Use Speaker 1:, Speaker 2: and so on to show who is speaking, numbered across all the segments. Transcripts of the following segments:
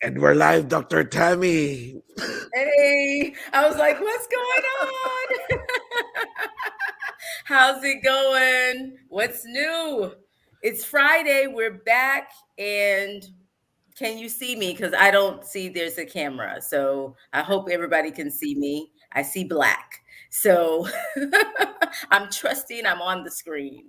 Speaker 1: And we're live, Dr. Tammy.
Speaker 2: Hey, I was like, what's going on? How's it going? What's new? It's Friday. We're back. And can you see me? Because I don't see there's a camera. So I hope everybody can see me. I see black. So I'm trusting I'm on the screen.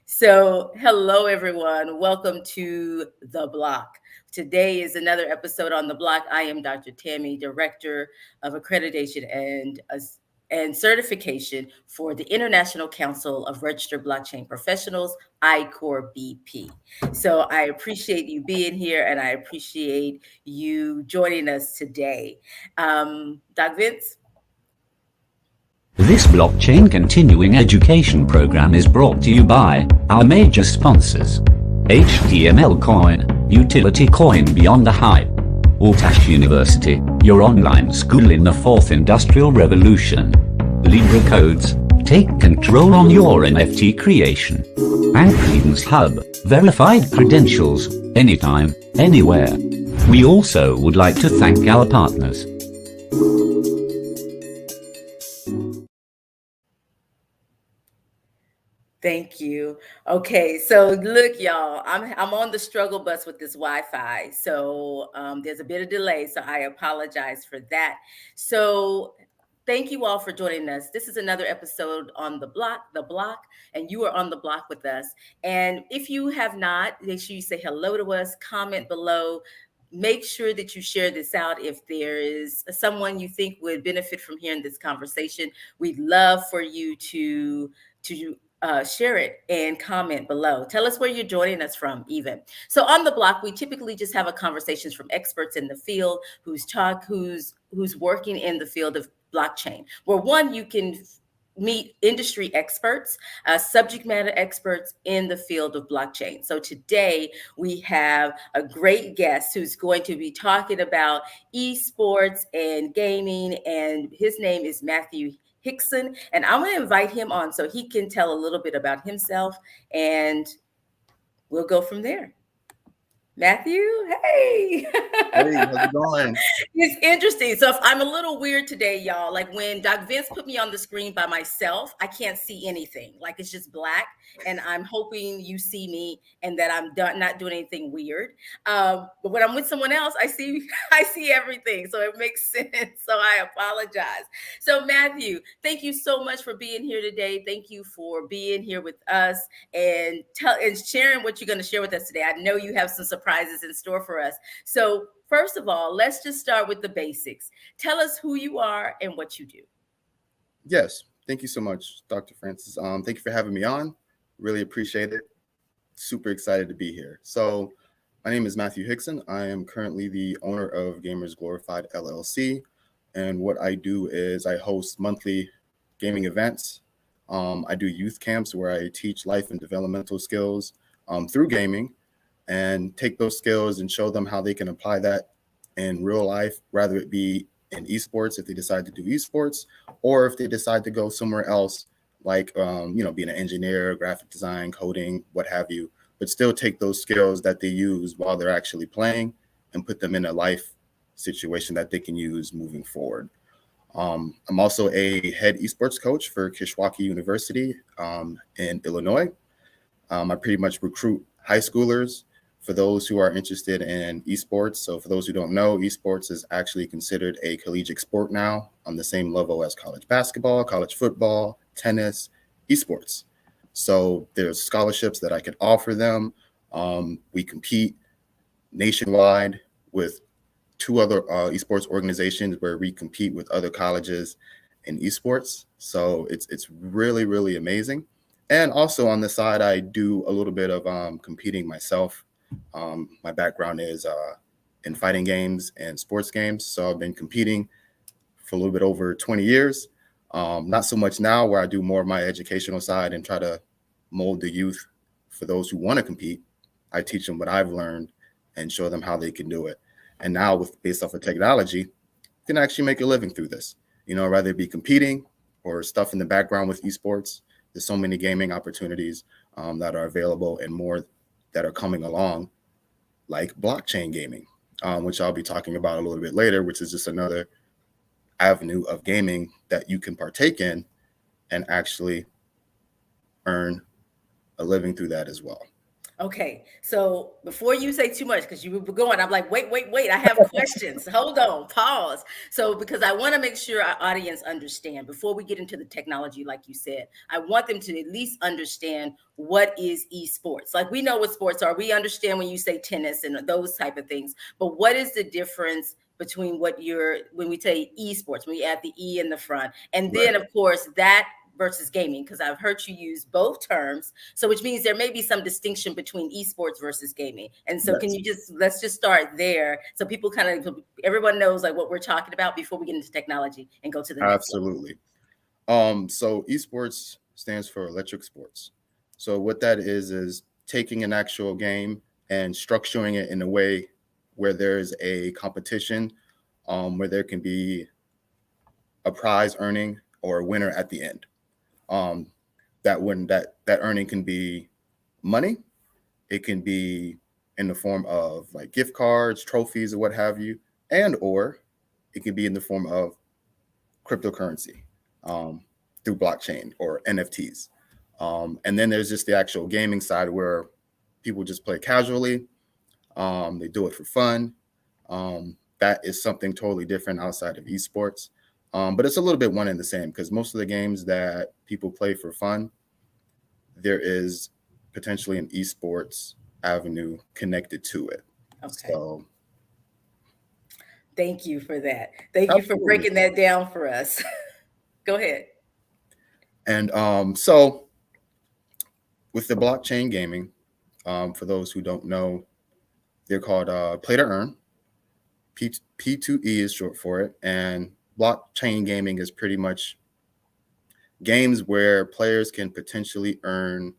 Speaker 2: So, hello, everyone. Welcome to The Block. Today is another episode on The Block. I am Dr. Tammy, Director of Accreditation and Certification for the International Council of Registered Blockchain Professionals, ICORBP. So I appreciate you being here and I appreciate you joining us today. Doc Vince?
Speaker 3: This blockchain continuing education program is brought to you by our major sponsors: HTML Coin, Utility Coin Beyond the Hype; Althash University, your online school in the fourth industrial revolution; Libra Codes, take control on your NFT creation; and Credence Hub, verified credentials, anytime, anywhere. We also would like to thank our partners.
Speaker 2: Thank you. Okay, so look, y'all, I'm on the struggle bus with this Wi-Fi, so there's a bit of delay, so I apologize for that. So thank you all for joining us. This is another episode on the block, and you are on the block with us. And if you have not, make sure you say hello to us, comment below. Make sure that you share this out if there is someone you think would benefit from hearing this conversation. We'd love for you to share it and comment below. Tell us where you're joining us from, even. So on the block, we typically just have a conversations from experts in the field who's working in the field of blockchain. Where one, you can meet industry experts, subject matter experts in the field of blockchain. So today we have a great guest who's going to be talking about esports and gaming, and his name is Matthew Hixson, and I'm going to invite him on so he can tell a little bit about himself, and we'll go from there. Matthew, hey.
Speaker 4: Hey, how's it going?
Speaker 2: It's interesting. So if I'm a little weird today, y'all, like when Doc Vince put me on the screen by myself, I can't see anything. Like it's just black, and I'm hoping you see me and that I'm not doing anything weird. But when I'm with someone else, I see everything. So it makes sense. So I apologize. So Matthew, thank you so much for being here today. Thank you for being here with us and sharing what you're going to share with us today. I know you have some surprises in store for us. So first of all, let's just start with the basics. Tell us who you are and what you do.
Speaker 4: Yes, thank you so much, Dr. Francis. Thank you for having me on. Really appreciate it. Super excited to be here. So my name is Matthew Hixson. I am currently the owner of Gamers Glorified LLC. And what I do is I host monthly gaming events. I do youth camps where I teach life and developmental skills through gaming, and take those skills and show them how they can apply that in real life, rather it be in esports if they decide to do esports, or if they decide to go somewhere else, like being an engineer, graphic design, coding, what have you, but still take those skills that they use while they're actually playing and put them in a life situation that they can use moving forward. I'm also a head esports coach for Kishwaukee University in Illinois. I pretty much recruit high schoolers for those who are interested in esports. So for those who don't know, esports is actually considered a collegiate sport now, on the same level as college basketball, college football, tennis, esports. So there's scholarships that I can offer them. We compete nationwide with two other esports organizations where we compete with other colleges in esports. So it's really, really amazing. And also on the side, I do a little bit of competing myself. My background is in fighting games and sports games. So I've been competing for a little bit over 20 years. Not so much now, where I do more of my educational side and try to mold the youth for those who want to compete. I teach them what I've learned and show them how they can do it. And now based off of technology, you can actually make a living through this, rather it be competing or stuff in the background with esports. There's so many gaming opportunities that are available, and more that are coming along, like blockchain gaming. which I'll be talking about a little bit later, which is just another avenue of gaming that you can partake in and actually earn a living through that as well.
Speaker 2: Okay, so before you say too much, because you were going, I'm like, wait, I have questions. Hold on, pause. So, because I want to make sure our audience understand before we get into the technology, like you said, I want them to at least understand what is esports. Like, we know what sports are. We understand when you say tennis and those type of things, but what is the difference between when we say esports, when we add the E in the front, and then of course that versus gaming, because I've heard you use both terms. So which means there may be some distinction between esports versus gaming. And so can you let's just start there so people everyone knows like what we're talking about before we get into technology and go to the next
Speaker 4: Absolutely. So esports stands for electric sports. So what that is taking an actual game and structuring it in a way where there's a competition, where there can be a prize earning or a winner at the end. That earning can be money. It can be in the form of like gift cards, trophies, or what have you, or it can be in the form of cryptocurrency through blockchain or NFTs. And then there's just the actual gaming side where people just play casually. They do it for fun. That is something totally different outside of esports. But it's a little bit one and the same because most of the games that people play for fun, there is potentially an esports avenue connected to it.
Speaker 2: Okay.
Speaker 4: So
Speaker 2: thank you for that. Thank you for breaking that down for us. Go ahead.
Speaker 4: And so with the blockchain gaming, for those who don't know, they're called play to earn. P2E is short for it. And blockchain gaming is pretty much games where players can potentially earn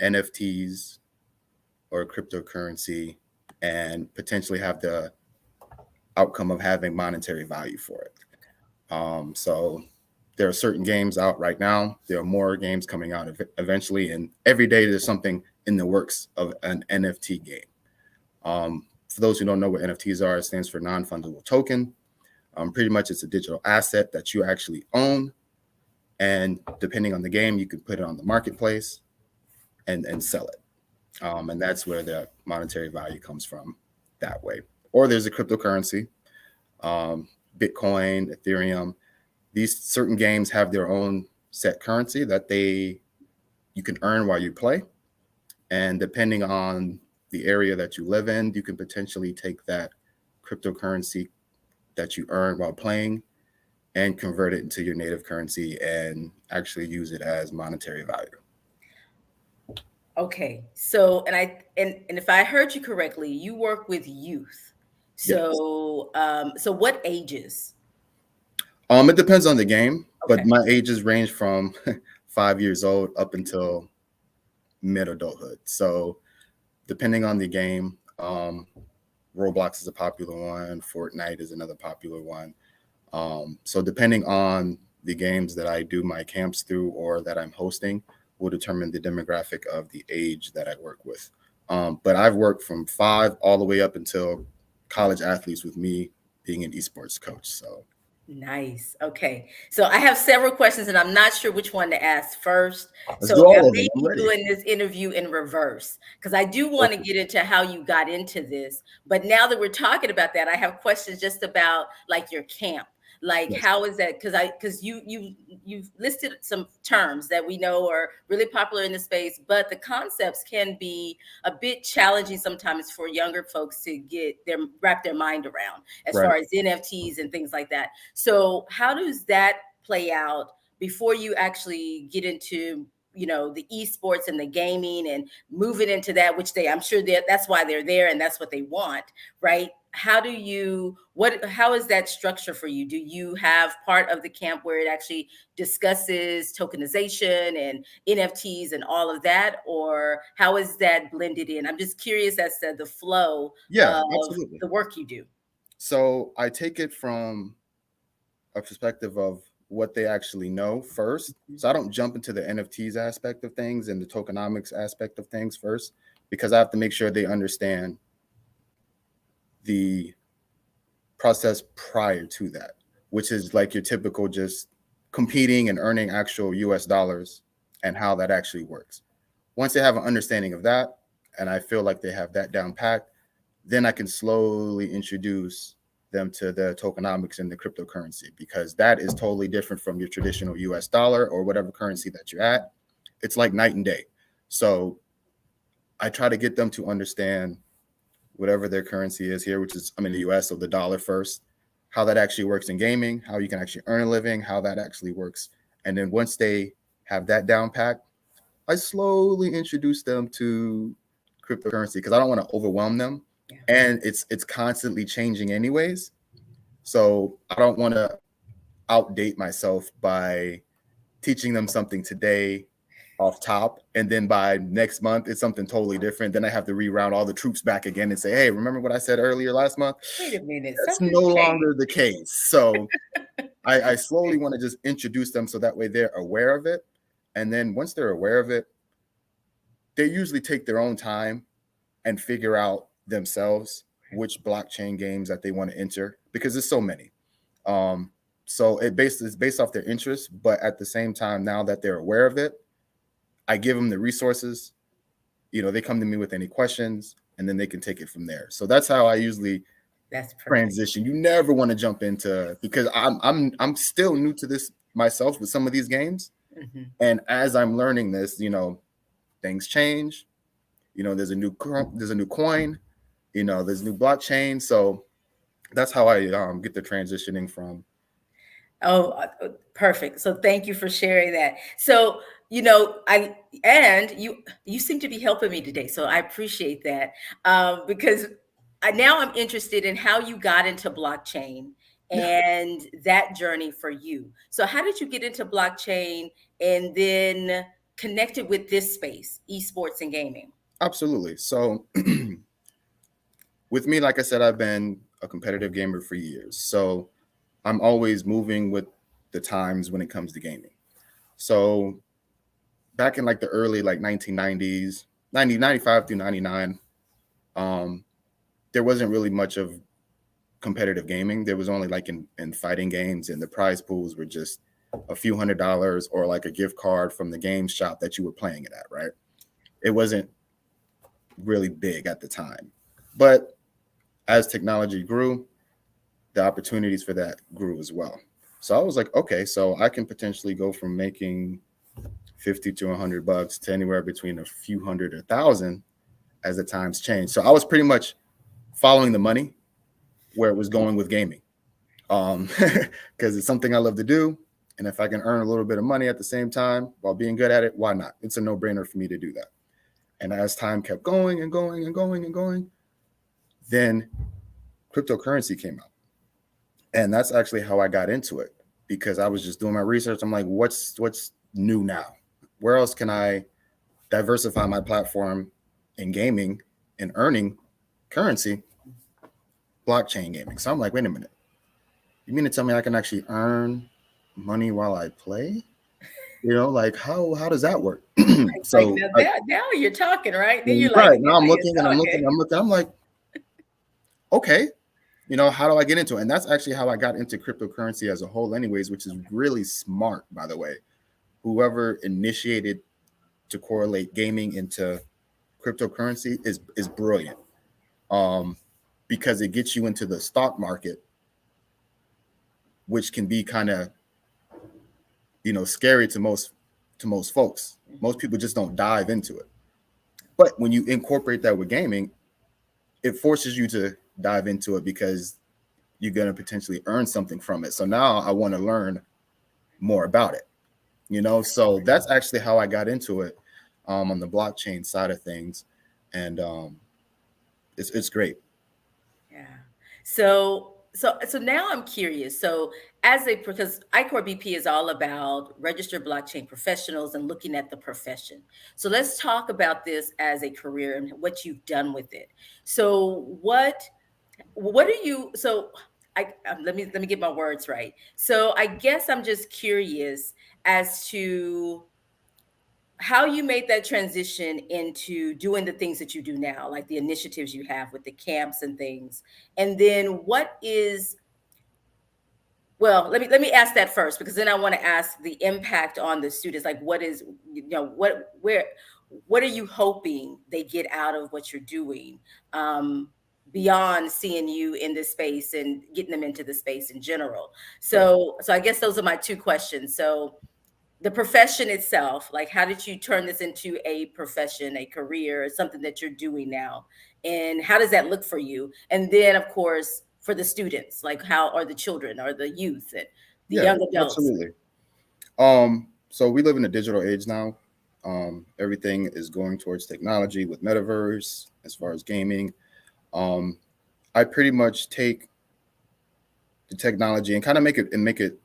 Speaker 4: NFTs or cryptocurrency and potentially have the outcome of having monetary value for it. So there are certain games out right now. There are more games coming out eventually, and every day there's something in the works of an NFT game. For those who don't know what NFTs are, it stands for non-fungible token. Pretty much it's a digital asset that you actually own. And depending on the game, you can put it on the marketplace and sell it. And that's where the monetary value comes from that way. Or there's a cryptocurrency, Bitcoin, Ethereum. These certain games have their own set currency that you can earn while you play. And depending on the area that you live in, you can potentially take that cryptocurrency that you earn while playing and convert it into your native currency and actually use it as monetary value.
Speaker 2: Okay. So, and if I heard you correctly, you work with youth. So, yes. So what ages?
Speaker 4: It depends on the game, but my ages range from 5 years old up until mid-adulthood. So depending on the game, Roblox is a popular one. Fortnite is another popular one. So depending on the games that I do my camps through or that I'm hosting will determine the demographic of the age that I work with. But I've worked from 5 all the way up until college athletes with me being an esports coach. So
Speaker 2: nice. Okay. So I have several questions and I'm not sure which one to ask first.
Speaker 4: Let's do all
Speaker 2: I
Speaker 4: of
Speaker 2: may
Speaker 4: them.
Speaker 2: be doing this interview in reverse because I do want to get into how you got into this. But now that we're talking about that, I have questions just about like your camp. Like, yes. How is that? Because you've listed some terms that we know are really popular in the space, but the concepts can be a bit challenging sometimes for younger folks to wrap their mind around as far as NFTs and things like that. So how does that play out before you actually get into the esports and the gaming and moving into that, which I'm sure that's why they're there and that's what they want, right? How is that structure for you? Do you have part of the camp where it actually discusses tokenization and NFTs and all of that? Or how is that blended in? I'm just curious as to the flow of the work you do.
Speaker 4: So I take it from a perspective of what they actually know first. So I don't jump into the NFTs aspect of things and the tokenomics aspect of things first, because I have to make sure they understand the process prior to that, which is like your typical just competing and earning actual US dollars and how that actually works. Once they have an understanding of that, and I feel like they have that down packed, then I can slowly introduce them to the tokenomics and the cryptocurrency, because that is totally different from your traditional US dollar or whatever currency that you're at. It's like night and day. So I try to get them to understand whatever their currency is here, which is, I'm in the US, so the dollar first, how that actually works in gaming, how you can actually earn a living, how that actually works. And then once they have that down packed, I slowly introduce them to cryptocurrency, because I don't want to overwhelm them.
Speaker 2: Yeah.
Speaker 4: And it's constantly changing anyways. So I don't want to outdate myself by teaching them something today off top, and then by next month it's something totally different. Then I have to reroute all the troops back again and say, hey, remember what I said earlier last month?
Speaker 2: Wait a minute.
Speaker 4: That's no longer the case. So I slowly want to just introduce them so that way they're aware of it. And then once they're aware of it, they usually take their own time and figure out themselves which blockchain games that they want to enter, because there's so many. So it's based off their interests, but at the same time, now that they're aware of it, I give them the resources. They come to me with any questions, and then they can take it from there. So that's how I usually transition. You never want to jump into, because I'm still new to this myself with some of these games.
Speaker 2: Mm-hmm.
Speaker 4: And as I'm learning this, things change. There's a new coin. There's a new blockchain. So that's how I get the transitioning from.
Speaker 2: Oh, perfect. So thank you for sharing that. So, you seem to be helping me today. So I appreciate that, because now I'm interested in how you got into blockchain and that journey for you. So how did you get into blockchain and then connected with this space, esports and gaming?
Speaker 4: Absolutely. So with me, like I said, I've been a competitive gamer for years. So I'm always moving with the times when it comes to gaming. So back in like the early 1990s, 95 through 99, there wasn't really much of competitive gaming. There was only like in fighting games, and the prize pools were just a few $100s or like a gift card from the game shop that you were playing it at, right? It wasn't really big at the time. But as technology grew, the opportunities for that grew as well. So I was like, okay, so I can potentially go from making $50 to $100 to anywhere between a few hundred or 1,000 as the times change. So I was pretty much following the money where it was going with gaming, because it's something I love to do. And if I can earn a little bit of money at the same time while being good at it, why not? It's a no-brainer for me to do that. And as time kept going and going and going and going, then cryptocurrency came out. And that's actually how I got into it, because I was just doing my research. I'm like, what's new now? Where else can I diversify my platform in gaming and earning currency? Blockchain gaming. So I'm like, wait a minute. You mean to tell me I can actually earn money while I play? Like how does that work? So
Speaker 2: now you're talking, right? Then you're
Speaker 4: right.
Speaker 2: like,
Speaker 4: Now I'm looking. I'm like, okay. How do I get into it? And that's actually how I got into cryptocurrency as a whole anyways, which is really smart, by the way. Whoever initiated to correlate gaming into cryptocurrency is brilliant, because it gets you into the stock market, which can be kind of, scary to most folks. Most people just don't dive into it. But when you incorporate that with gaming, it forces you to dive into it, because you're going to potentially earn something from it. So now I want to learn more about it, so that's actually how I got into it, on the blockchain side of things. And it's great.
Speaker 2: Yeah. So now I'm curious. So because ICORBP is all about registered blockchain professionals and looking at the profession. So let's talk about this as a career and what you've done with it. So what are you, so let me get my words right. So I guess I'm just curious as to how you made that transition into doing the things that you do now, like the initiatives you have with the camps and things. And then what is, well, let me ask that first, because then I want to ask the impact on the students. Like, what is, what are you hoping they get out of what you're doing, beyond seeing you in this space and getting them into the space in general? So I guess those are my two questions. So the profession itself, like, how did you turn this into a profession, a career, something that you're doing now? And how does that look for you? And then, of course, for the students, like, how are the children or the youth and the young adults?
Speaker 4: Absolutely. So we live in a digital age now. Everything is going towards technology with metaverse as far as gaming. I pretty much take the technology and kind of make it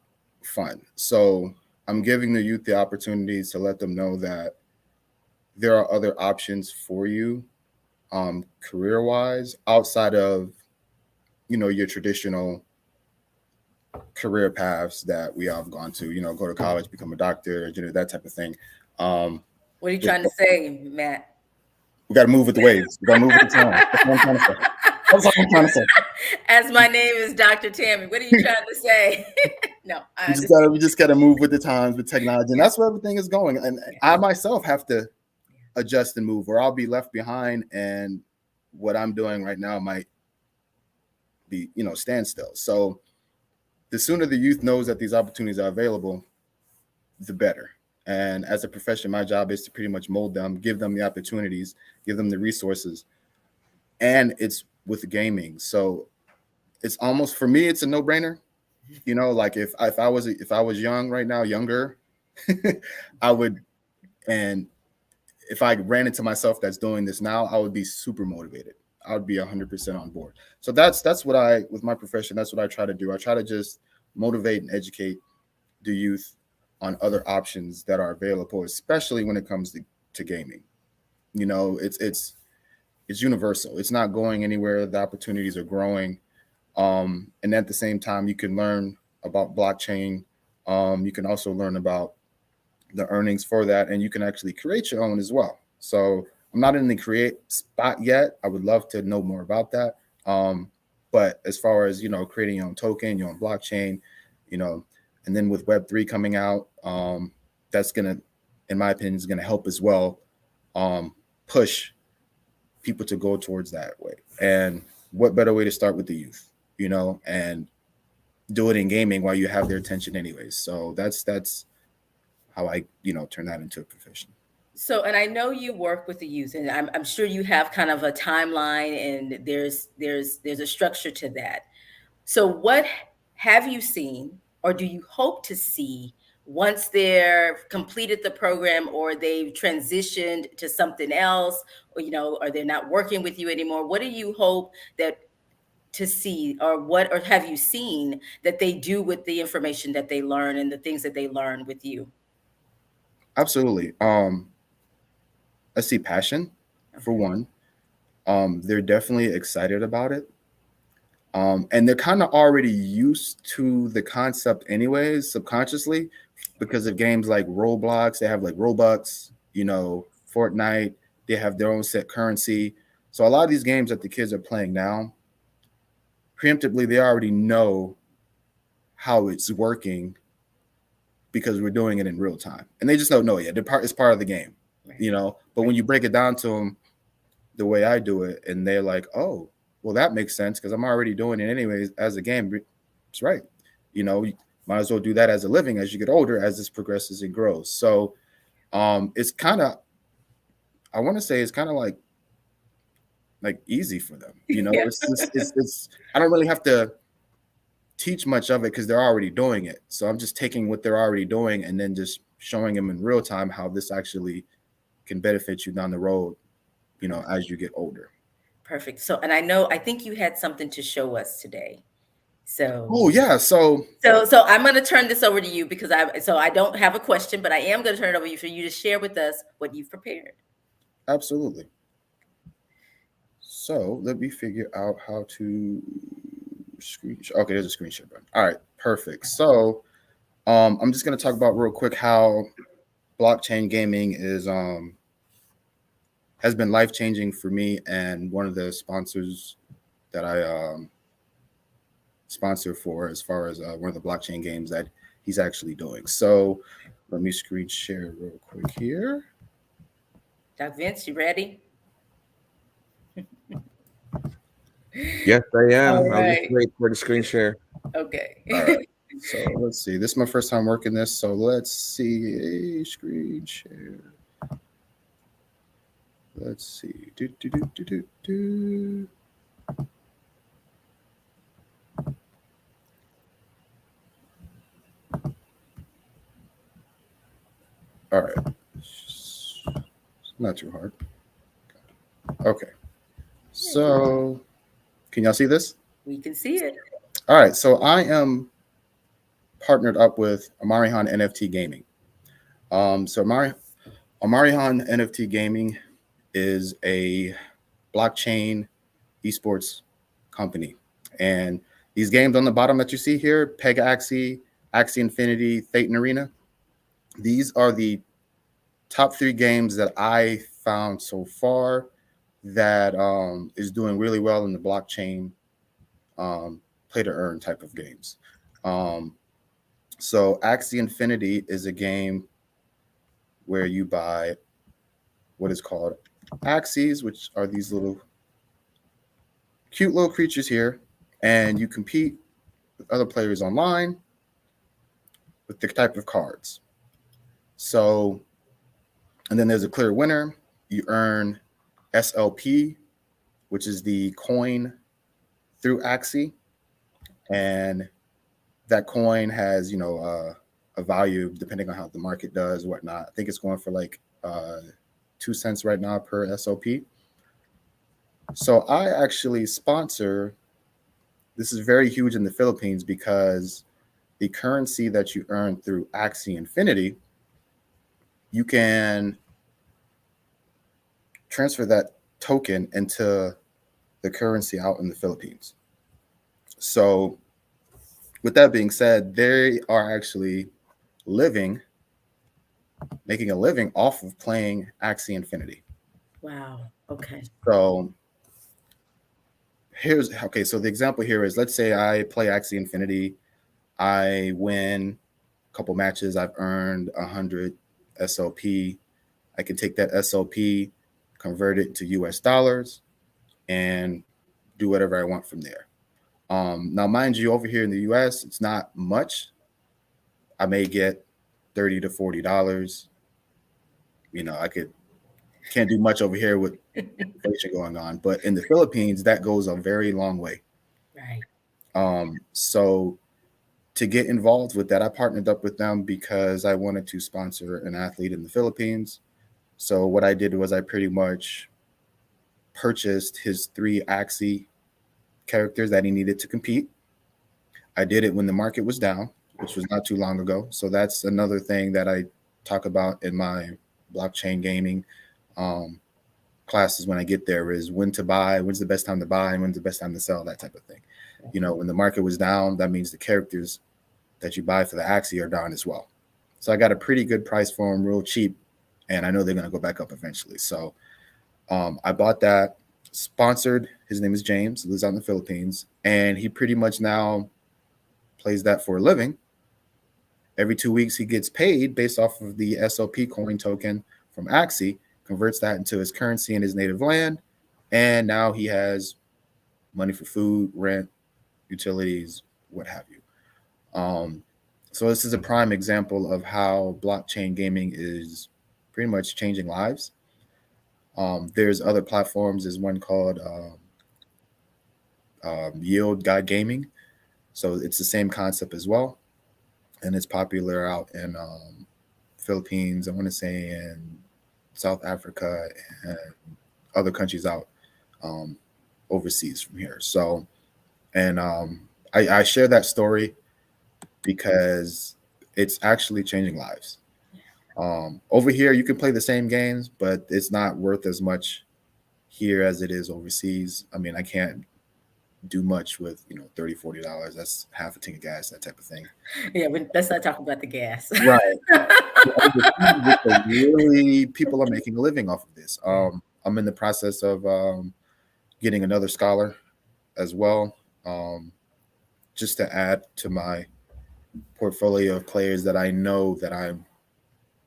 Speaker 4: fun. So I'm giving the youth the opportunities to let them know that there are other options for you, career-wise, outside of, your traditional career paths that we all have gone to, go to college, become a doctor, that type of thing.
Speaker 2: What are you trying to say, Matt?
Speaker 4: We got to move with the waves. We got to move with the time. That's what I'm trying to say. That's what I'm trying to say.
Speaker 2: As my name is Dr. Tammy, what are you trying to say? No,
Speaker 4: we just got to move with the times, with technology, and that's where everything is going. And I myself have to adjust and move, or I'll be left behind, and what I'm doing right now might be, standstill. So the sooner the youth knows that these opportunities are available, the better. And as a profession, my job is to pretty much mold them, give them the opportunities, give them the resources, and it's with gaming. So it's almost, for me, it's a no-brainer. Like if I was young right now, younger, I would, and if I ran into myself that's doing this now, I would be super motivated. I would be 100% on board. So that's what with my profession, that's what I try to do. I try to just motivate and educate the youth on other options that are available, especially when it comes to gaming. It's universal. It's not going anywhere. The opportunities are growing. And at the same time, you can learn about blockchain. You can also learn about the earnings for that, and you can actually create your own as well. So I'm not in the create spot yet. I would love to know more about that. But as far as, creating your own token, your own blockchain, and then with Web3 coming out, that's going to, in my opinion, is going to help as well, push people to go towards that way. And what better way to start with the youth, and do it in gaming while you have their attention anyways. So that's how I, turn that into a profession.
Speaker 2: So, and I know you work with the youth, and I'm sure you have kind of a timeline, and there's a structure to that. So what have you seen, or do you hope to see, once they're completed the program, or they've transitioned to something else, or, or they're not working with you anymore? What do you hope to see, or have you seen that they do with the information that they learn and the things that they learn with you?
Speaker 4: Absolutely. I see passion, for one. They're definitely excited about it. And they're kind of already used to the concept anyways, subconsciously, because of games like Roblox. They have like Robux, Fortnite. They have their own set currency. So a lot of these games that the kids are playing now, preemptively, they already know how it's working because we're doing it in real time. And they just don't know yet. It's part of the game, But when you break it down to them the way I do it, and they're like, oh, well, that makes sense because I'm already doing it anyways as a game. It's right. You might as well do that as a living as you get older, as this progresses and grows. So it's kind of, I want to say it's kind of like easy for them. It's I don't really have to teach much of it because they're already doing it. So I'm just taking what they're already doing and then just showing them in real time how this actually can benefit you down the road, as you get older.
Speaker 2: Perfect. So, and I think you had something to show us today. So,
Speaker 4: oh yeah. So
Speaker 2: I'm going to turn this over to you because I don't have a question, but I am going to turn it over to you for you to share with us what you've prepared.
Speaker 4: Absolutely. So let me figure out how to screenshot. Okay, there's a screenshot button. All right, perfect. So I'm just going to talk about real quick how blockchain gaming has been life-changing for me, and one of the sponsors that I sponsor for as far as one of the blockchain games that he's actually doing. So let me screen share real quick here.
Speaker 2: Dr. Vince, you ready?
Speaker 1: Yes, I am.
Speaker 2: All
Speaker 1: I'll
Speaker 2: right.
Speaker 1: just wait for the screen share.
Speaker 2: Okay.
Speaker 4: All right. So let's see. This is my first time working this. So let's see a screen share. Let's see. All right. It's not too hard. Okay. So can y'all see this?
Speaker 2: We can see it.
Speaker 4: All right. So I am partnered up with Amarihan NFT Gaming. So Amarihan NFT Gaming is a blockchain esports company. And these games on the bottom that you see here, Peg Axie, Axie Infinity, Thetan Arena, these are the top 3 games that I found so far that is doing really well in the blockchain play to earn type of games. So Axie Infinity is a game where you buy what is called Axies, which are these little cute little creatures here, and you compete with other players online with the type of cards. So, and then there's a clear winner. You earn SLP, which is the coin through Axie, and that coin has, a value depending on how the market does, whatnot. I think it's going for like 2 cents right now per SLP. So I actually sponsor. This is very huge in the Philippines because the currency that you earn through Axie Infinity, you can transfer that token into the currency out in the Philippines. So with that being said, they are actually making a living off of playing Axie Infinity.
Speaker 2: Wow. Okay.
Speaker 4: So so the example here is, let's say I play Axie Infinity, I win a couple matches, I've earned 100 SLP. I can take that SLP, convert it to US dollars, and do whatever I want from there. Now, mind you, over here in the US, it's not much. I may get $30 to $40. I can't do much over here with inflation going on, but in the Philippines, that goes a very long way.
Speaker 2: Right.
Speaker 4: So to get involved with that, I partnered up with them because I wanted to sponsor an athlete in the Philippines. So what I did was I pretty much purchased his 3 Axie characters that he needed to compete. I did it when the market was down, which was not too long ago. So that's another thing that I talk about in my blockchain gaming classes when I get there, is when to buy, when's the best time to buy, and when's the best time to sell, that type of thing. When the market was down, that means the characters that you buy for the Axie are down as well. So I got a pretty good price for them, real cheap, and I know they're going to go back up eventually. So I bought that, sponsored. His name is James, lives out in the Philippines, and he pretty much now plays that for a living. Every 2 weeks, he gets paid based off of the SLP coin token from Axie, converts that into his currency in his native land, and now he has money for food, rent, utilities, what have you. So this is a prime example of how blockchain gaming is pretty much changing lives. There's other platforms. There's one called Yield God Gaming. So it's the same concept as well. And it's popular out in Philippines, I want to say in South Africa and other countries out overseas from here. So, and I share that story because it's actually changing lives. Over here, you can play the same games, but it's not worth as much here as it is overseas. I mean, I can't do much with $30, $40. That's half a tank of gas, that type of thing.
Speaker 2: Yeah, let's not talk about the gas.
Speaker 4: Right. really people are making a living off of this. I'm in the process of getting another scholar as well, just to add to my portfolio of players that I know that I'm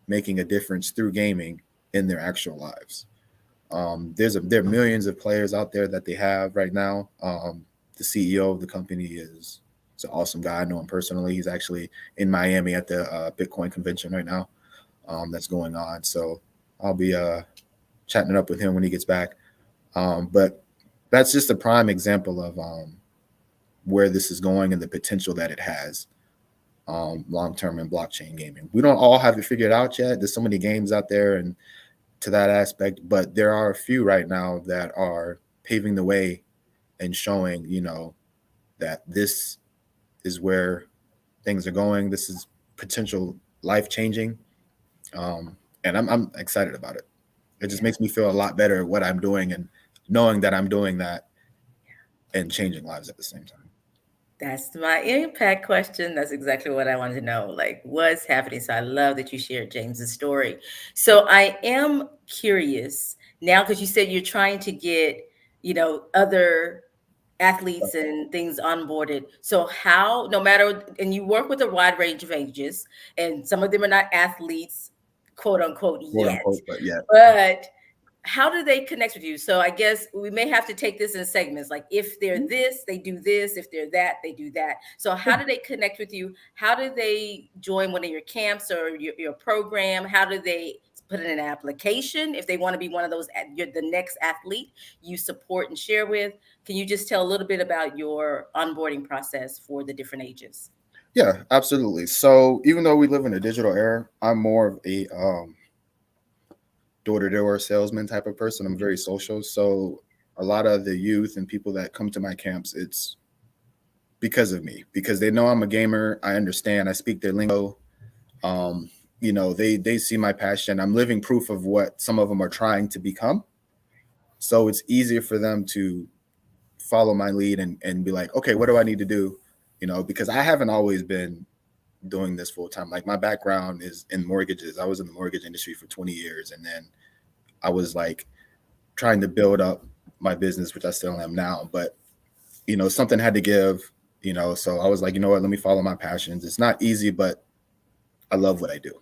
Speaker 4: making a difference through gaming in their actual lives. There are millions of players out there that they have right now. The CEO of the company is an awesome guy. I know him personally. He's actually in Miami at the Bitcoin convention right now that's going on. So I'll be chatting it up with him when he gets back. But that's just a prime example of where this is going and the potential that it has long-term in blockchain gaming. We don't all have it figured out yet. There's so many games out there and to that aspect, but there are a few right now that are paving the way and showing, that this is where things are going. This is potential life-changing. And I'm excited about it. It just makes me feel a lot better at what I'm doing and knowing that I'm doing that and changing lives at the same time.
Speaker 2: That's my impact question. That's exactly what I wanted to know. Like, what's happening? So I love that you shared James's story. So I am curious now, because you said you're trying to get, other athletes and things onboarded. So how, no matter, and you work with a wide range of ages, and some of them are not athletes, quote unquote, yet. But how do they connect with you? So I guess we may have to take this in segments. Like if they're this, they do this. If they're that, they do that. So how do they connect with you? How do they join one of your camps or your program? How do they put in an application if they want to be one of those, you're the next athlete you support and share with? Can you just tell a little bit about your onboarding process for the different ages?
Speaker 4: Yeah, absolutely. So even though we live in a digital era, I'm more of a door-to-door salesman type of person. I'm very social. So a lot of the youth and people that come to my camps, it's because of me, because they know I'm a gamer. I understand. I speak their lingo. They see my passion. I'm living proof of what some of them are trying to become. So it's easier for them to follow my lead and be like, okay, what do I need to do? Because I haven't always been doing this full time. Like my background is in mortgages. I was in the mortgage industry for 20 years. And then I was like trying to build up my business, which I still am now. But, something had to give, so I was like, you know what, let me follow my passions. It's not easy, but I love what I do,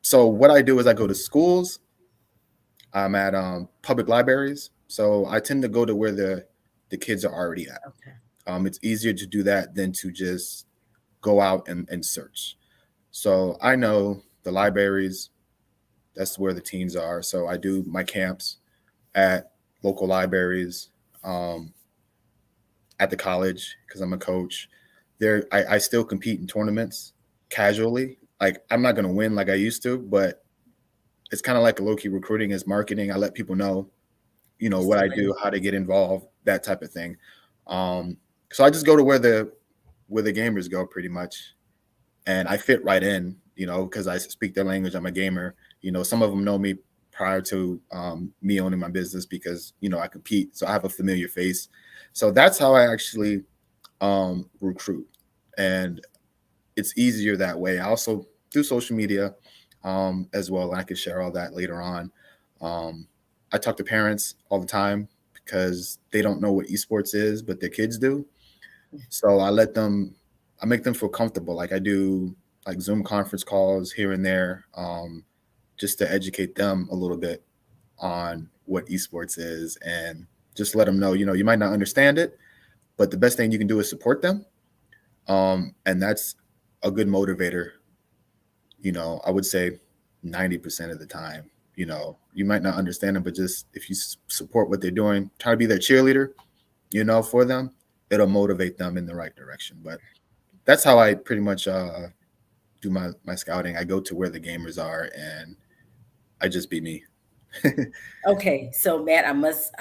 Speaker 4: So what I do is I go to schools. I'm at public libraries. So I tend to go to where the kids are already at. Okay. It's easier to do that than to just go out and search. So I know the libraries, that's where the teens are. So I do my camps at local libraries, at the college, because I'm a coach. I still compete in tournaments casually. Like I'm not going to win like I used to, but it's kind of like a low-key recruiting as marketing. I let people know, what I do, how to get involved, that type of thing. So I just go to where the gamers go pretty much. And I fit right in, because I speak their language. I'm a gamer. Some of them know me prior to me owning my business because, I compete. So I have a familiar face. So that's how I actually recruit. And it's easier that way. I also do social media as well. And I can share all that later on. I talk to parents all the time because they don't know what esports is, but their kids do. So I make them feel comfortable. Like I do like Zoom conference calls here and there, just to educate them a little bit on what esports is and just let them know, you might not understand it, but the best thing you can do is support them. And that's a good motivator. I would say 90% of the time, you might not understand them, but just if you support what they're doing, try to be their cheerleader, for them, it'll motivate them in the right direction. But that's how I pretty much do my scouting. I go to where the gamers are and I just be me.
Speaker 2: Okay, so Matt, I must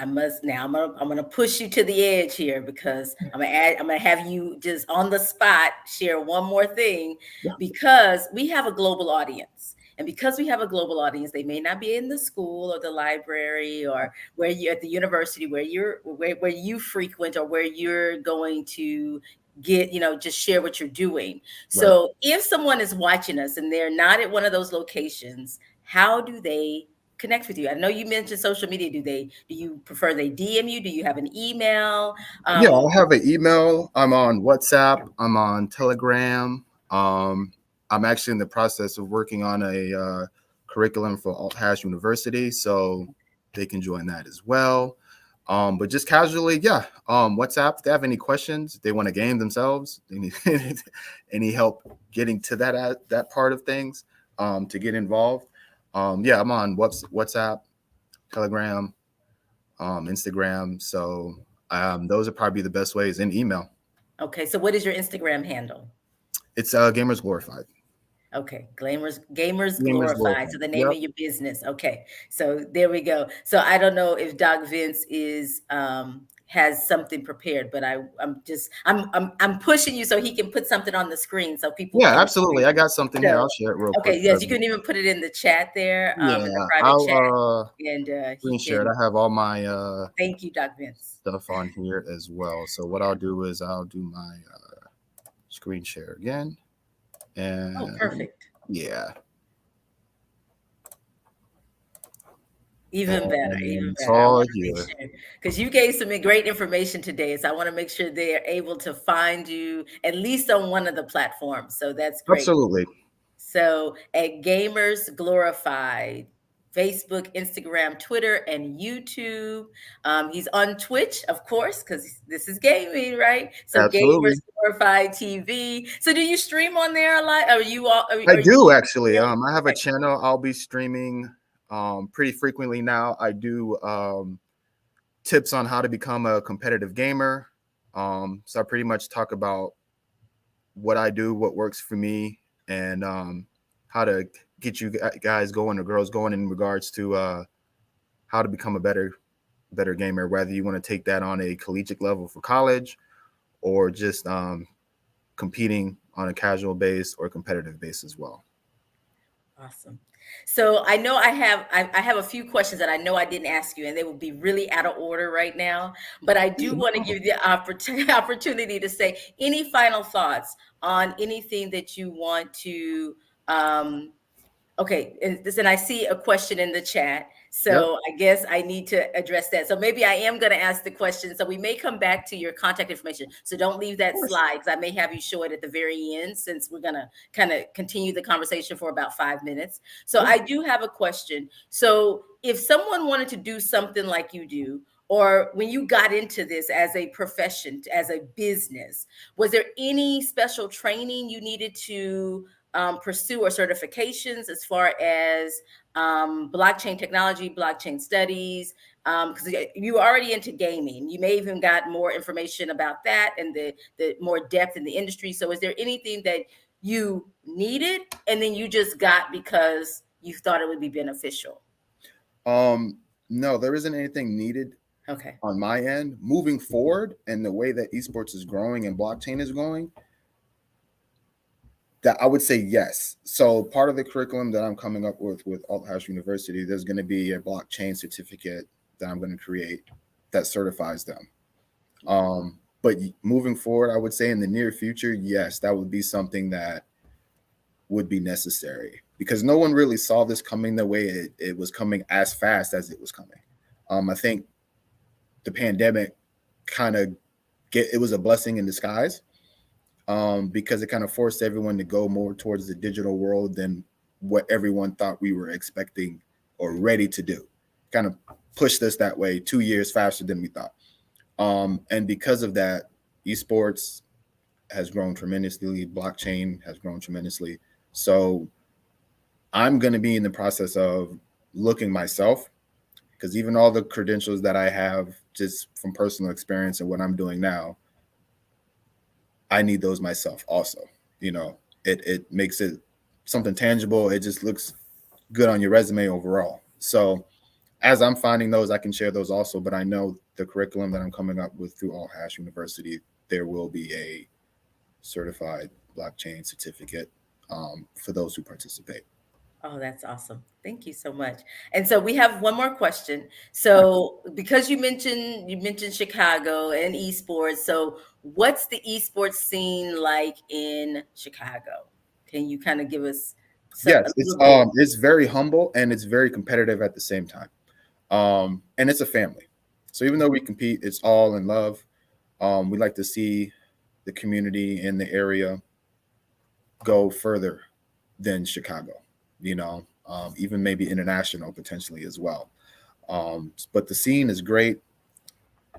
Speaker 2: now I'm gonna push you to the edge here because I'm gonna have you just on the spot share one more thing. Yeah. Because we have a global audience. And because we have a global audience, they may not be in the school or the library or where you're at the university where you frequent or where you're going to get, just share what you're doing. So if someone is watching us and they're not at one of those locations, how do they connect with you? I know you mentioned social media. Do you prefer they DM you? Do you have an email?
Speaker 4: Yeah, I have an email. I'm on WhatsApp. I'm on Telegram. I'm actually in the process of working on a curriculum for Althash University, so they can join that as well. But just casually, yeah. WhatsApp. If they have any questions, they want to game themselves, they need any help getting to that part of things, to get involved. Yeah, I'm on WhatsApp, Telegram, Instagram. So those are probably the best ways, in email.
Speaker 2: Okay, so what is your Instagram handle?
Speaker 4: It's Gamers Glorified.
Speaker 2: Okay, Gamers Glorified. So the name of your business. Okay, so there we go. So I don't know if Doc Vince has something prepared, but I'm pushing you so he can put something on the screen so people.
Speaker 4: Yeah, absolutely. I got something here. I'll share it real quick.
Speaker 2: Okay, yes, you can even put it in the chat there.
Speaker 4: Yeah,
Speaker 2: in the private chat, and
Speaker 4: screen share it. I have all my
Speaker 2: thank you, Doc Vince,
Speaker 4: stuff on here as well. So what I'll do is I'll do my screen share again. And
Speaker 2: perfect.
Speaker 4: Yeah.
Speaker 2: Even better. Because you gave some great information today. So I want to make sure they're able to find you at least on one of the platforms. So that's great.
Speaker 4: Absolutely.
Speaker 2: So at Gamers Glorified, Facebook, Instagram, Twitter, and YouTube. He's on Twitch, of course, because this is gaming, right? So
Speaker 4: Absolutely.
Speaker 2: Gamers Glorified TV. So do you stream on there a lot?
Speaker 4: I do actually. I have a channel. I'll be streaming pretty frequently now. I do tips on how to become a competitive gamer. So I pretty much talk about what I do, what works for me, and how to get you guys going or girls going in regards to how to become a better gamer, whether you want to take that on a collegiate level for college or just competing on a casual base or competitive base as well.
Speaker 2: Awesome. So I know I have a few questions that I know I didn't ask you, and they will be really out of order right now. But I do want to give you the opportunity to say any final thoughts on anything that you want to. Okay, and I see a question in the chat. So I guess I need to address that. So maybe I am going to ask the question. So we may come back to your contact information. So don't leave that slide, because I may have you show it at the very end, since we're going to kind of continue the conversation for about 5 minutes. So I do have a question. So if someone wanted to do something like you do, or when you got into this as a profession, as a business, was there any special training you needed to pursue, or certifications as far as blockchain technology, blockchain studies? Because you were already into gaming. You may even got more information about that and the more depth in the industry. So is there anything that you needed and then you just got because you thought it would be beneficial?
Speaker 4: No, there isn't anything needed.
Speaker 2: Okay.
Speaker 4: On my end, moving forward, and the way that esports is growing and blockchain is going, that I would say yes. So part of the curriculum that I'm coming up with Althash University, there's going to be a blockchain certificate that I'm going to create that certifies them. But moving forward, I would say in the near future, yes, that would be something that would be necessary, because no one really saw this coming the way it was coming, as fast as it was coming. I think the pandemic it was a blessing in disguise, because it kind of forced everyone to go more towards the digital world than what everyone thought we were expecting or ready to do. Kind of pushed us that way 2 years faster than we thought. And because of that, esports has grown tremendously. Blockchain has grown tremendously. So I'm going to be in the process of looking myself, because even all the credentials that I have just from personal experience and what I'm doing now, I need those myself also. It makes it something tangible. It just looks good on your resume overall. So as I'm finding those, I can share those also. But I know the curriculum that I'm coming up with through Althash University, there will be a certified blockchain certificate for those who participate.
Speaker 2: Oh, that's awesome. Thank you so much. And so we have one more question. So because you mentioned Chicago and esports, so what's the esports scene like in Chicago? Can you kind of give us a
Speaker 4: Yes,
Speaker 2: little bit?
Speaker 4: it's very humble and it's very competitive at the same time. And it's a family. So even though we compete, it's all in love. We like to see the community in the area go further than Chicago, even maybe international potentially as well. But the scene is great.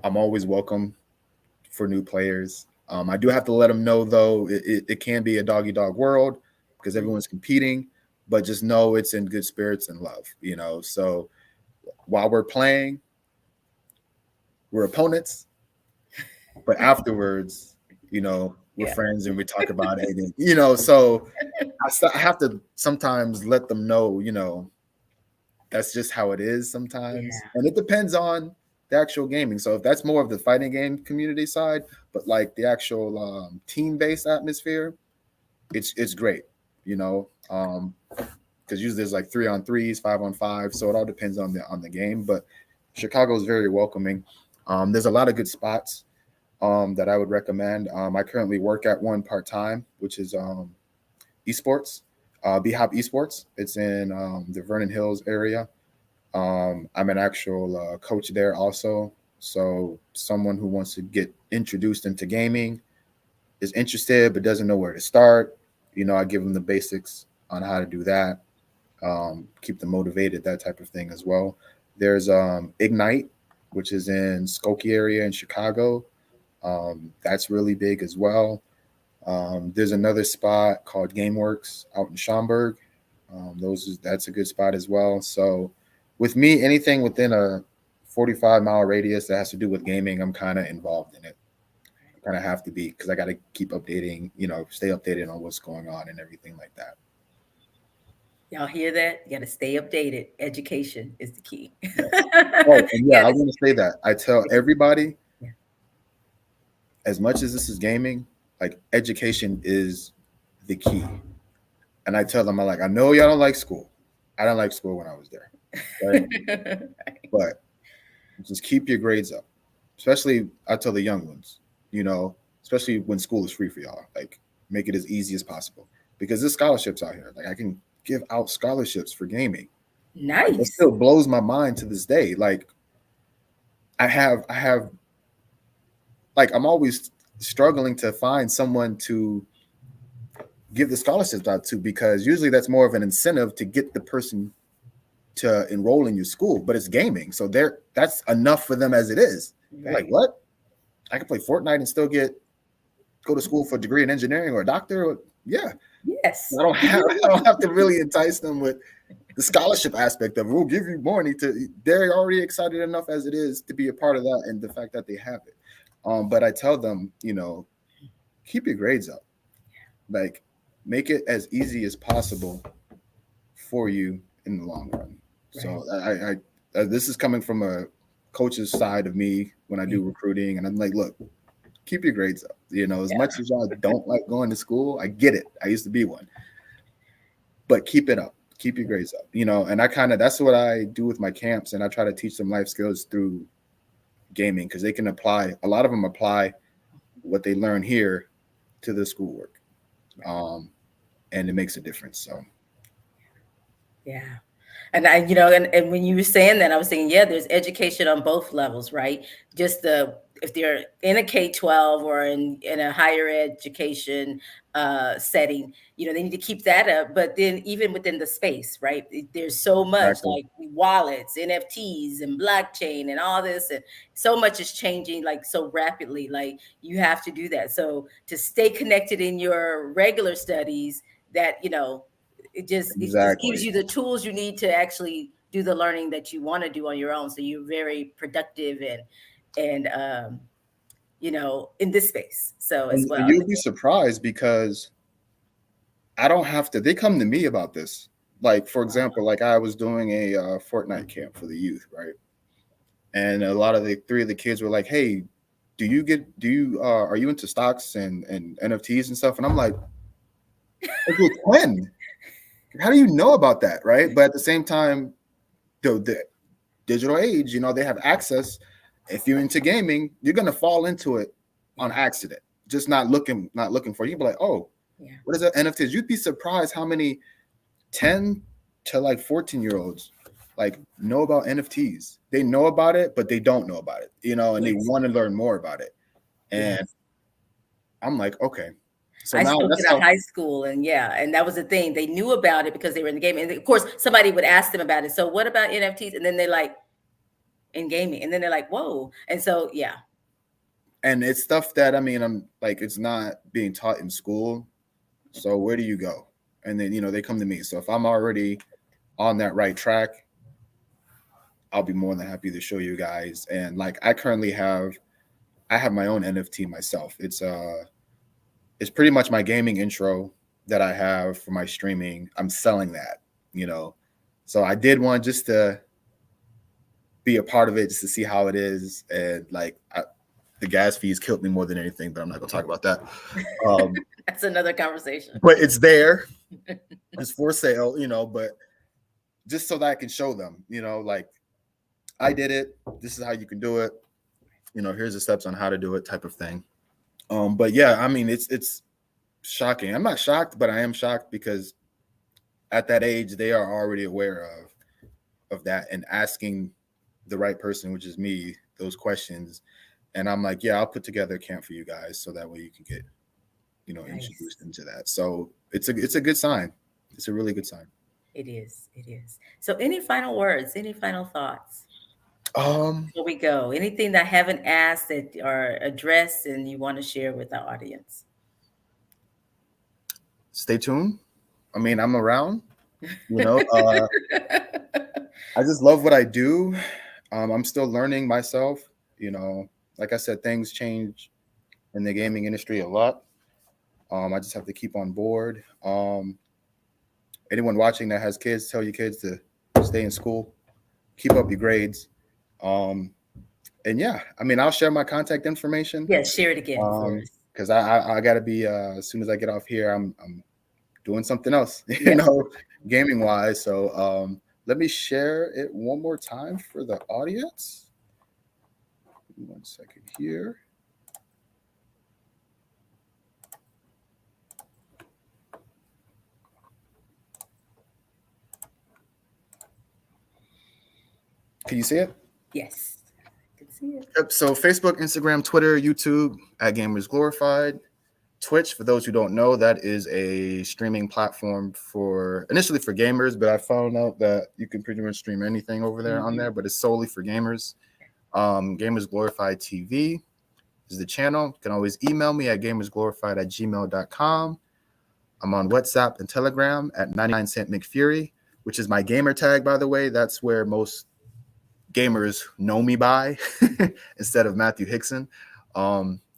Speaker 4: I'm always welcome for new players. I do have to let them know, though, it can be a doggy dog world because everyone's competing, but just know it's in good spirits and love. So while we're playing, we're opponents, but afterwards, we're friends and we talk about it. And, so I have to sometimes let them know, that's just how it is sometimes.
Speaker 2: Yeah.
Speaker 4: And it depends on the actual gaming. So if that's more of the fighting game community side, but like the actual team-based atmosphere, it's great, because usually there's like 3-on-3s, 5-on-5. So it all depends on the game. But Chicago is very welcoming. There's a lot of good spots that I would recommend. I currently work at one part-time, which is Esports, B-Hop Esports. It's in the Vernon Hills area. I'm an actual coach there also. So someone who wants to get introduced into gaming, is interested but doesn't know where to start, I give them the basics on how to do that, keep them motivated, that type of thing as well. There's Ignite, which is in Skokie area in Chicago. That's really big as well. There's another spot called GameWorks out in Schaumburg. That's a good spot as well. So with me, anything within a 45-mile radius that has to do with gaming, I'm kind of involved in it. I kind of have to be because I got to keep updating, stay updated on what's going on and everything like that.
Speaker 2: Y'all hear that? You got to stay updated. Education is the key.
Speaker 4: Oh, and yeah, I want to say that. I tell everybody,
Speaker 2: Yeah.
Speaker 4: as much as this is gaming, like education is the key. And I tell them, I know y'all don't like school. I don't like school when I was there. Right? But just keep your grades up. Especially, I tell the young ones, especially when school is free for y'all, like make it as easy as possible. Because there's scholarships out here. Like I can give out scholarships for gaming.
Speaker 2: Nice.
Speaker 4: Like, it still blows my mind to this day. Like I have like I'm always struggling to find someone to give the scholarships out to, because usually that's more of an incentive to get the person to enroll in your school, but it's gaming. So that's enough for them as it is. They're like, what? I can play Fortnite and still go to school for a degree in engineering or a doctor? Yeah.
Speaker 2: Yes.
Speaker 4: I don't have to really entice them with the scholarship aspect of it. We'll give you money they're already excited enough as it is to be a part of that, and the fact that they have it. But I tell them, keep your grades up. Like, make it as easy as possible for you in the long run. Right. So I this is coming from a coach's side of me when I do recruiting, and I'm like, look, keep your grades up. As much as y'all don't like going to school, I get it. I used to be one. But keep it up. Keep your grades up. And that's what I do with my camps, and I try to teach them life skills through gaming, because they can apply, a lot of them apply what they learn here to the schoolwork. And it makes a difference. So
Speaker 2: yeah. And and when you were saying that, I was saying, yeah, there's education on both levels, right? Just if they're in a K-12 or in a higher education setting, they need to keep that up. But then even within the space, right? There's so much like wallets, NFTs, and blockchain, and all this, and so much is changing like so rapidly. Like you have to do that. So to stay connected in your regular studies, that it just gives you the tools you need to actually do the learning that you want to do on your own. So you're very productive and in this space. So as well.
Speaker 4: You'll be surprised, because I don't have to, they come to me about this. Like, for example, like I was doing a Fortnite camp for the youth, right? And a lot of three of the kids were like, hey, are you into stocks and NFTs and stuff? And I'm like, when? how do you know about that, right? But at the same time, the digital age, they have access. If you're into gaming, you're gonna fall into it on accident, just not looking for it. You'd be like, oh, what is that NFTs? You'd be surprised how many 10 to like 14-year-olds like know about NFTs. They know about it, but they don't know about it, and they want to learn more about it. And I'm like, okay. So
Speaker 2: I
Speaker 4: now
Speaker 2: spoke
Speaker 4: that's
Speaker 2: at a high school, and that was the thing. They knew about it because they were in the game. And of course, somebody would ask them about it. So what about NFTs? And then they're like, in gaming. And then they're like, whoa. And so,
Speaker 4: And it's stuff that, I'm like, it's not being taught in school. So where do you go? And then, they come to me. So if I'm already on that right track, I'll be more than happy to show you guys. And like, I have my own NFT myself. It's pretty much my gaming intro that I have for my streaming. I'm selling that, So I did want just to be a part of it, just to see how it is. And like, the gas fees killed me more than anything, but I'm not gonna talk about that.
Speaker 2: That's another conversation.
Speaker 4: But it's there. It's for sale, but just so that I can show them, like, I did it. This is how you can do it. Here's the steps on how to do it, type of thing. But yeah, it's shocking. I'm not shocked, but I am shocked because at that age, they are already aware of that and asking the right person, which is me, those questions. And I'm like, yeah, I'll put together a camp for you guys so that way you can get,
Speaker 2: Nice.
Speaker 4: introduced into that. So it's a good sign. It's a really good sign.
Speaker 2: It is. So any final words, any final thoughts?
Speaker 4: Before
Speaker 2: we go, anything that I haven't asked that are addressed and you want to share with our audience?
Speaker 4: Stay tuned. I'm around, I just love what I do. I'm still learning myself, like I said, things change in the gaming industry a lot. I just have to keep on board. Anyone watching that has kids, tell your kids to stay in school, keep up your grades. And I'll share my contact information.
Speaker 2: Yeah, share it again.
Speaker 4: Because I gotta be as soon as I get off here, I'm doing something else, gaming wise. So let me share it one more time for the audience. 1 second here. Can you see it?
Speaker 2: Yes, I can see it.
Speaker 4: Yep. So Facebook, Instagram, Twitter, YouTube at Gamers Glorified. Twitch, for those who don't know, that is a streaming platform initially for gamers, but I found out that you can pretty much stream anything over there on there, but it's solely for gamers. Gamers Glorified TV is the channel. You can always email me at gamersglorified@gmail.com. I'm on WhatsApp and Telegram at 99cent McFury, which is my gamer tag, by the way. That's where most gamers know me by instead of Matthew Hixson.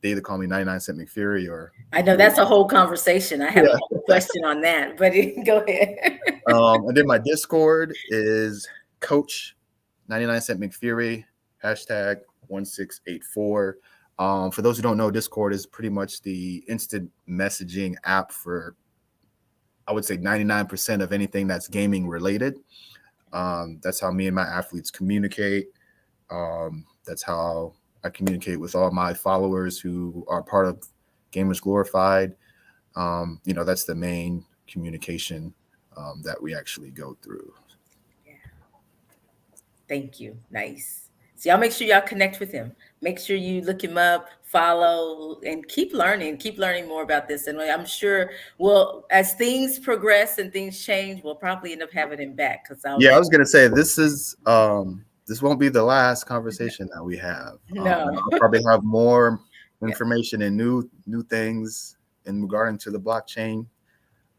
Speaker 4: They either call me 99cent McFury or...
Speaker 2: I know that's a whole conversation. I have a whole question on that, but go ahead.
Speaker 4: And then my Discord is Coach 99cent McFury, #1684. For those who don't know, Discord is pretty much the instant messaging app for, I would say, 99% of anything that's gaming related. That's how me and my athletes communicate. That's how I communicate with all my followers who are part of Gamers Glorified. That's the main communication that we actually go through.
Speaker 2: Yeah. Thank you. Nice. So y'all make sure y'all connect with him. Make sure you look him up, follow, and keep learning more about this. And I'm sure, as things progress and things change, we'll probably end up having him back. I was
Speaker 4: going to say, this won't be the last conversation that we have.
Speaker 2: No.
Speaker 4: I'll probably have more information and new things in regarding to the blockchain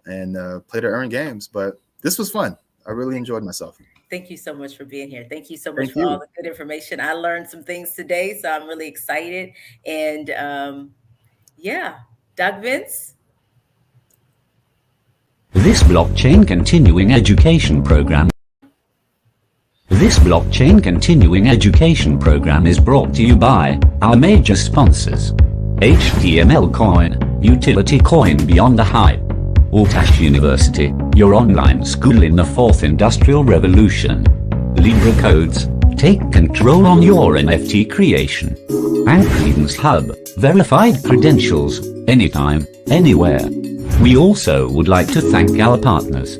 Speaker 4: and play to earn games. But this was fun. I really enjoyed myself.
Speaker 2: Thank you so much for being here. Thank you so much for all the good information. I learned some things today, so I'm really excited. And Doc Vince?
Speaker 3: This blockchain continuing education program is brought to you by our major sponsors: HTML Coin, Utility Coin Beyond the Hype, Althash University, your online school in the fourth industrial revolution. Libra Codes, take control on your NFT creation. And Credence Hub, verified credentials, anytime, anywhere. We also would like to thank our partners.